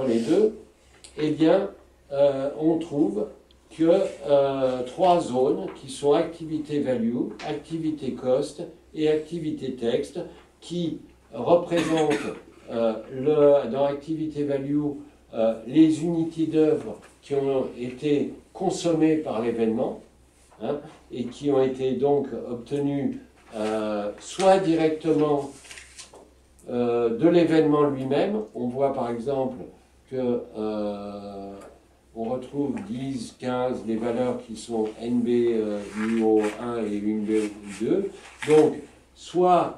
les deux, eh bien, on trouve que 3 zones qui sont activité value, activité cost et activité texte, qui représentent dans activité value les unités d'œuvre qui ont été consommées par l'événement, hein, et qui ont été donc obtenues soit directement de l'événement lui-même. On voit par exemple que on retrouve 10, 15, les valeurs qui sont NB UO1 et NB UO2. Donc, soit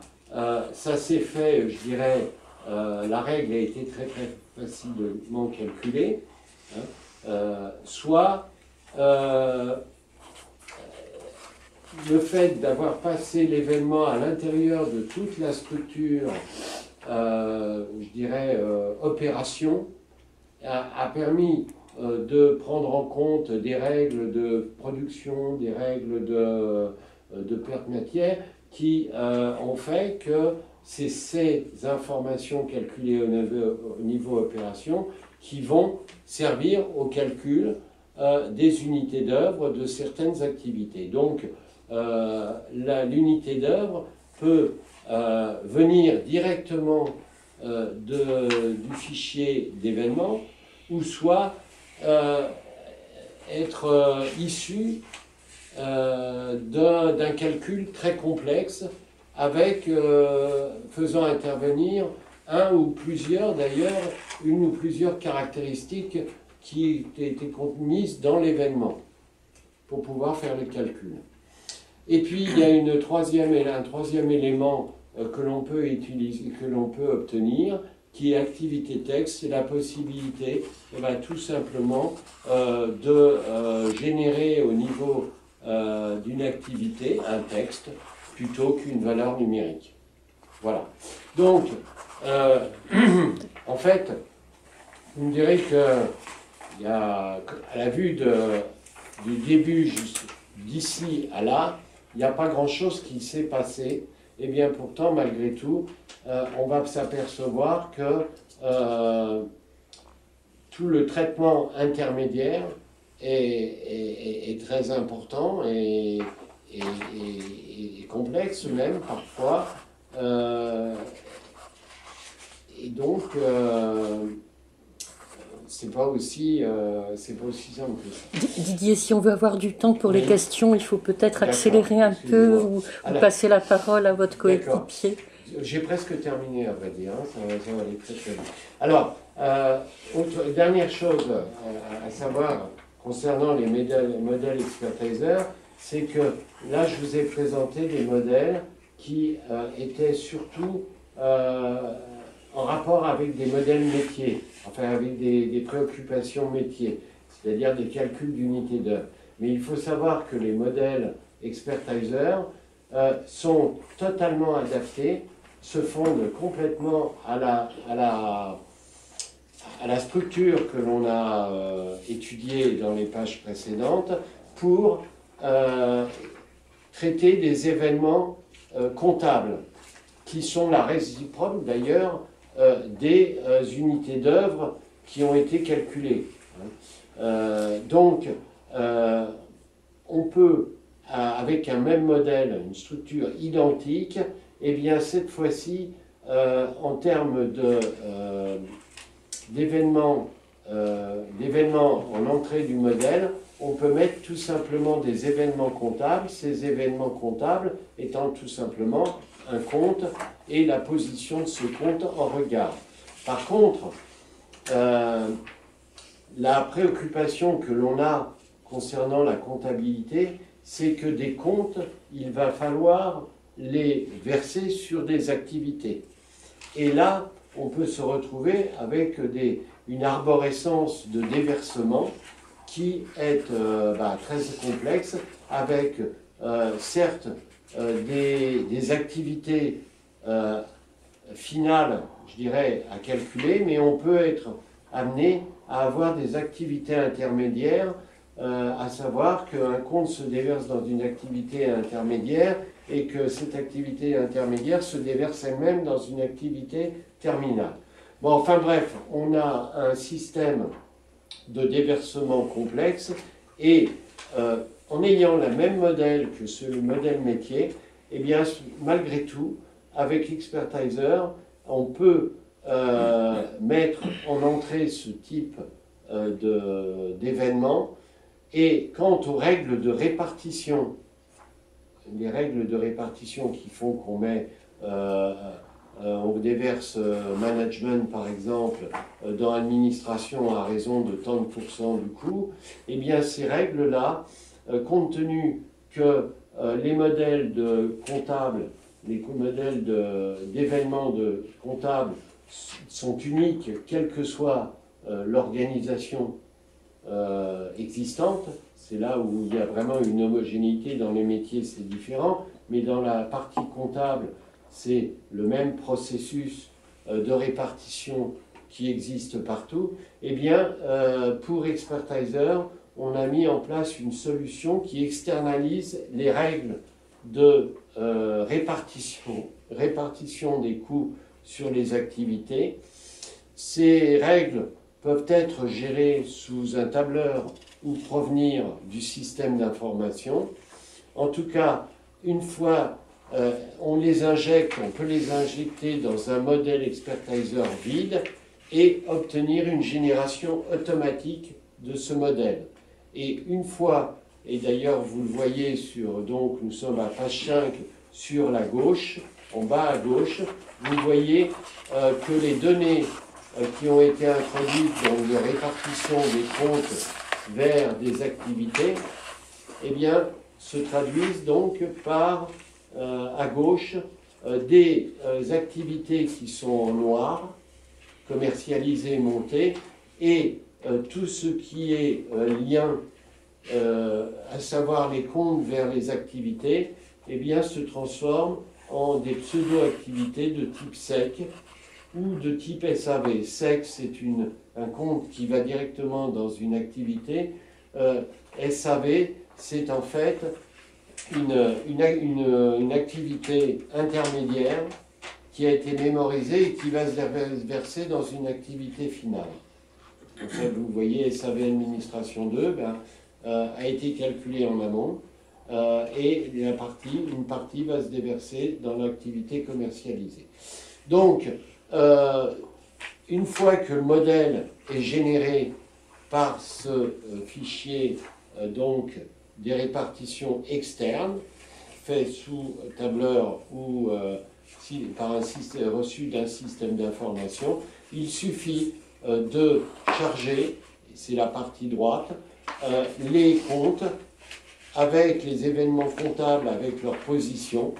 ça s'est fait, je dirais, la règle a été très très facilement calculée, hein, soit le fait d'avoir passé l'événement à l'intérieur de toute la structure, je dirais, opération, a permis de prendre en compte des règles de production, des règles de perte matière, qui ont fait que c'est ces informations calculées au niveau opération qui vont servir au calcul des unités d'œuvre de certaines activités. Donc, l'unité d'œuvre peut venir directement du fichier d'événement, ou soit être issue d'un calcul très complexe, avec faisant intervenir un ou plusieurs, d'ailleurs, une ou plusieurs caractéristiques qui étaient mises dans l'événement pour pouvoir faire le calcul. Et puis il y a un troisième élément que l'on peut utiliser, que l'on peut obtenir, qui est activité texte. C'est la possibilité, tout simplement, de générer au niveau d'une activité un texte plutôt qu'une valeur numérique. Voilà. Donc, en fait, vous me direz que, à la vue du début d'ici à là, il n'y a pas grand-chose qui s'est passé. Et bien pourtant, malgré tout, on va s'apercevoir que tout le traitement intermédiaire est très important et complexe même parfois. Et donc, c'est pas aussi simple que ça. Didier, si on veut avoir du temps pour les questions, il faut peut-être accélérer un peu ou passer la parole à votre coéquipier. J'ai presque terminé, à vrai dire, hein, ça va aller très très vite. Alors, dernière chose à savoir concernant les modèles expertisers, c'est que là, je vous ai présenté des modèles qui étaient surtout en rapport avec des modèles métiers, enfin avec des préoccupations métiers, c'est-à-dire des calculs d'unités d'œuvre. Mais il faut savoir que les modèles expertisers sont totalement adaptés, se fondent complètement à la structure que l'on a étudiée dans les pages précédentes pour traiter des événements comptables qui sont la réciproque d'ailleurs des unités d'œuvre qui ont été calculées. Donc, on peut, avec un même modèle, une structure identique, et bien cette fois-ci, en termes d'événements en entrée du modèle, on peut mettre tout simplement des événements comptables, ces événements comptables étant tout simplement un compte et la position de ce compte en regard. Par contre, la préoccupation que l'on a concernant la comptabilité, c'est que des comptes, il va falloir les verser sur des activités. Et là, on peut se retrouver avec une arborescence de déversement qui est très complexe, avec certes des activités finales, je dirais, à calculer, mais on peut être amené à avoir des activités intermédiaires, à savoir qu'un compte se déverse dans une activité intermédiaire et que cette activité intermédiaire se déverse elle-même dans une activité terminale. Bon, enfin bref, on a un système de déversement complexe et en ayant le même modèle que le modèle métier, eh bien, malgré tout, avec l'Expertiser, on peut mettre en entrée ce type d'événement. Et quant aux règles de répartition, les règles de répartition qui font qu'on met, on déverse management par exemple dans administration à raison de tant de pourcents du coût, eh bien ces règles-là, compte tenu que les modèles de comptables, les modèles d'événements de comptables sont uniques, quelle que soit l'organisation existante, c'est là où il y a vraiment une homogénéité. Dans les métiers, c'est différent, mais dans la partie comptable, c'est le même processus de répartition qui existe partout. Eh bien, pour Expertiser, on a mis en place une solution qui externalise les règles de répartition des coûts sur les activités. Ces règles peuvent être gérées sous un tableur ou provenir du système d'information. En tout cas, une fois on les injecte, on peut les injecter dans un modèle Expertiser vide et obtenir une génération automatique de ce modèle. Et une fois, et d'ailleurs vous le voyez sur, donc nous sommes à page 5 sur la gauche, en bas à gauche, vous voyez que les données qui ont été introduites dans la répartition des comptes vers des activités, eh bien, se traduisent donc par, à gauche, des activités qui sont en noir, commercialisées, montées, et tout ce qui est lien, à savoir les comptes vers les activités, eh bien, se transforme en des pseudo-activités de type SEC ou de type SAV. SEC, c'est un compte qui va directement dans une activité. SAV, c'est en fait une activité intermédiaire qui a été mémorisée et qui va se verser dans une activité finale. En fait, vous voyez, SAV Administration 2 a été calculée en amont et une partie va se déverser dans l'activité commercialisée. Donc, une fois que le modèle est généré par ce fichier donc des répartitions externes, fait sous tableur ou par un système, reçu d'un système d'information, il suffit de charger, c'est la partie droite, les comptes avec les événements comptables, avec leur position,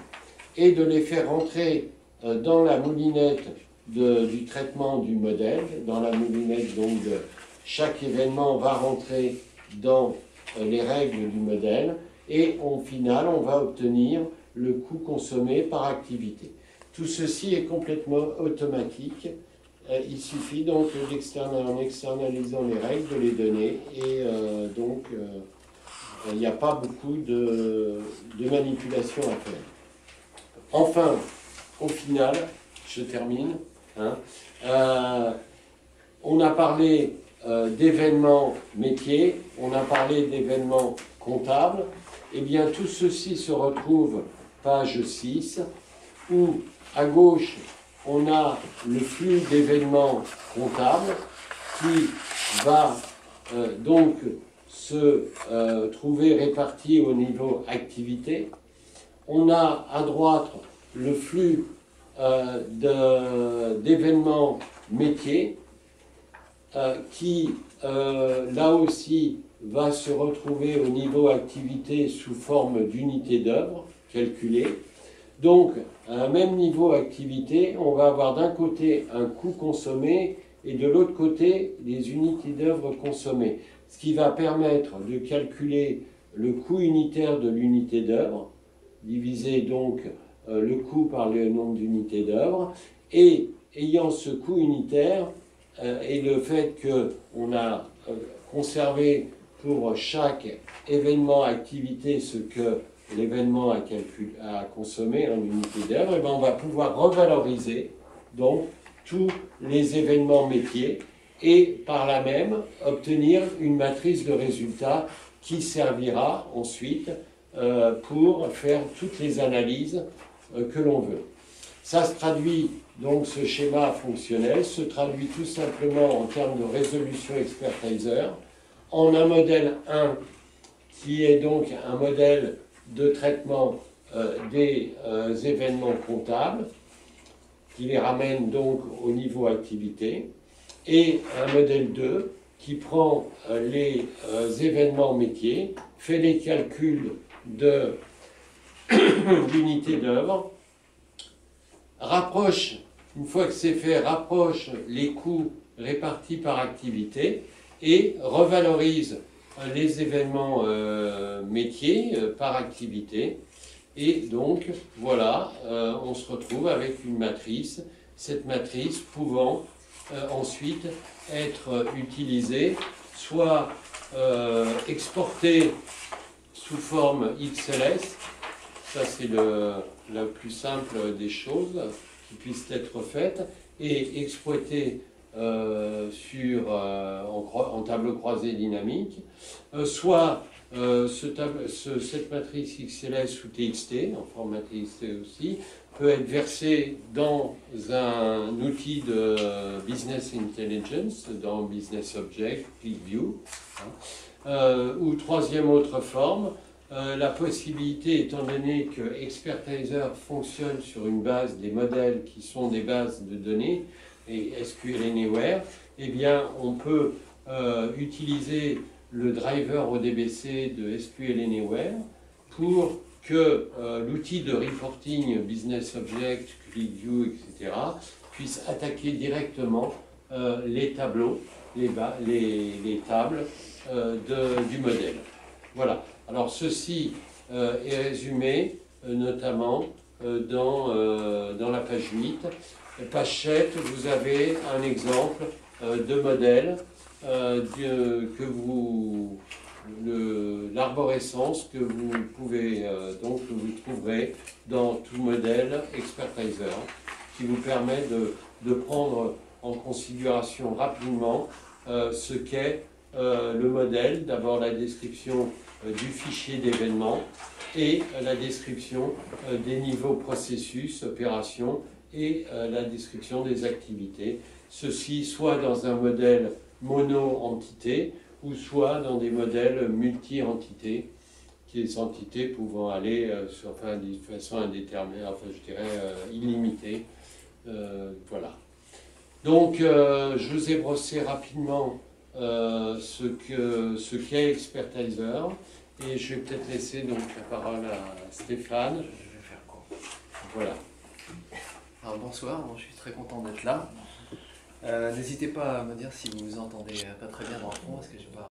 et de les faire rentrer dans la moulinette du traitement du modèle. Dans la moulinette, donc, chaque événement va rentrer dans les règles du modèle, et au final, on va obtenir le coût consommé par activité. Tout ceci est complètement automatique. Il suffit donc en externalisant les règles de les donner, et donc il n'y a pas beaucoup de manipulation à faire. Enfin, au final, je termine, on a parlé d'événements métiers, on a parlé d'événements comptables. Eh bien, tout ceci se retrouve page 6, où à gauche, on a le flux d'événements comptables qui va donc se trouver réparti au niveau activité. On a à droite le flux d'événements métiers qui, là aussi, va se retrouver au niveau activité sous forme d'unités d'œuvre calculées. Donc, à un même niveau activité, on va avoir d'un côté un coût consommé et de l'autre côté des unités d'œuvre consommées, ce qui va permettre de calculer le coût unitaire de l'unité d'œuvre, diviser donc le coût par le nombre d'unités d'œuvre, et ayant ce coût unitaire et le fait qu'on a conservé pour chaque événement activité ce que l'événement a consommé en unité d'œuvre, et bien on va pouvoir revaloriser donc tous les événements métiers et par là même obtenir une matrice de résultats qui servira ensuite pour faire toutes les analyses que l'on veut. Ça se traduit, donc ce schéma fonctionnel se traduit tout simplement en termes de résolution expertiser en un modèle 1 qui est donc un modèle de traitement des événements comptables qui les ramène donc au niveau activité et un modèle 2 qui prend les événements métiers, fait les calculs de l'unité d'œuvre, rapproche, une fois que c'est fait, rapproche les coûts répartis par activité et revalorise les événements métiers par activité. Et donc, voilà, on se retrouve avec une matrice, cette matrice pouvant ensuite être utilisée, soit exportée sous forme XLS, ça c'est le plus simple des choses qui puissent être faites, et exploitée en tableau croisé dynamique, soit cette matrice XLS ou TXT, en format TXT aussi, peut être versée dans un outil de Business Intelligence, dans Business Object, ClickView, ou troisième autre forme, la possibilité, étant donné que Expertiser fonctionne sur une base des modèles qui sont des bases de données, et SQL Anywhere, eh bien, on peut utiliser le driver ODBC de SQL Anywhere pour que l'outil de reporting Business Object, ClickView, etc. puisse attaquer directement les tableaux, les tables du modèle. Voilà. Alors ceci est résumé notamment dans la page 8. Page 7, vous avez un exemple de modèle l'arborescence que vous pouvez donc que vous trouverez dans tout modèle Expertiser, qui vous permet de prendre en considération rapidement ce qu'est le modèle, d'abord la description du fichier d'événements et la description des niveaux processus, opérations et la description des activités. Ceci soit dans un modèle mono-entité ou soit dans des modèles multi-entités, des entités pouvant aller de façon indéterminée, enfin je dirais illimitée. Voilà. Donc je vous ai brossé rapidement ce qu'est Expertiser et je vais peut-être laisser donc la parole à Stéphane. Je vais faire court. Voilà. Alors bonsoir, je suis très content d'être là. N'hésitez pas à me dire si vous vous entendez pas très bien dans le fond, parce que je vais pas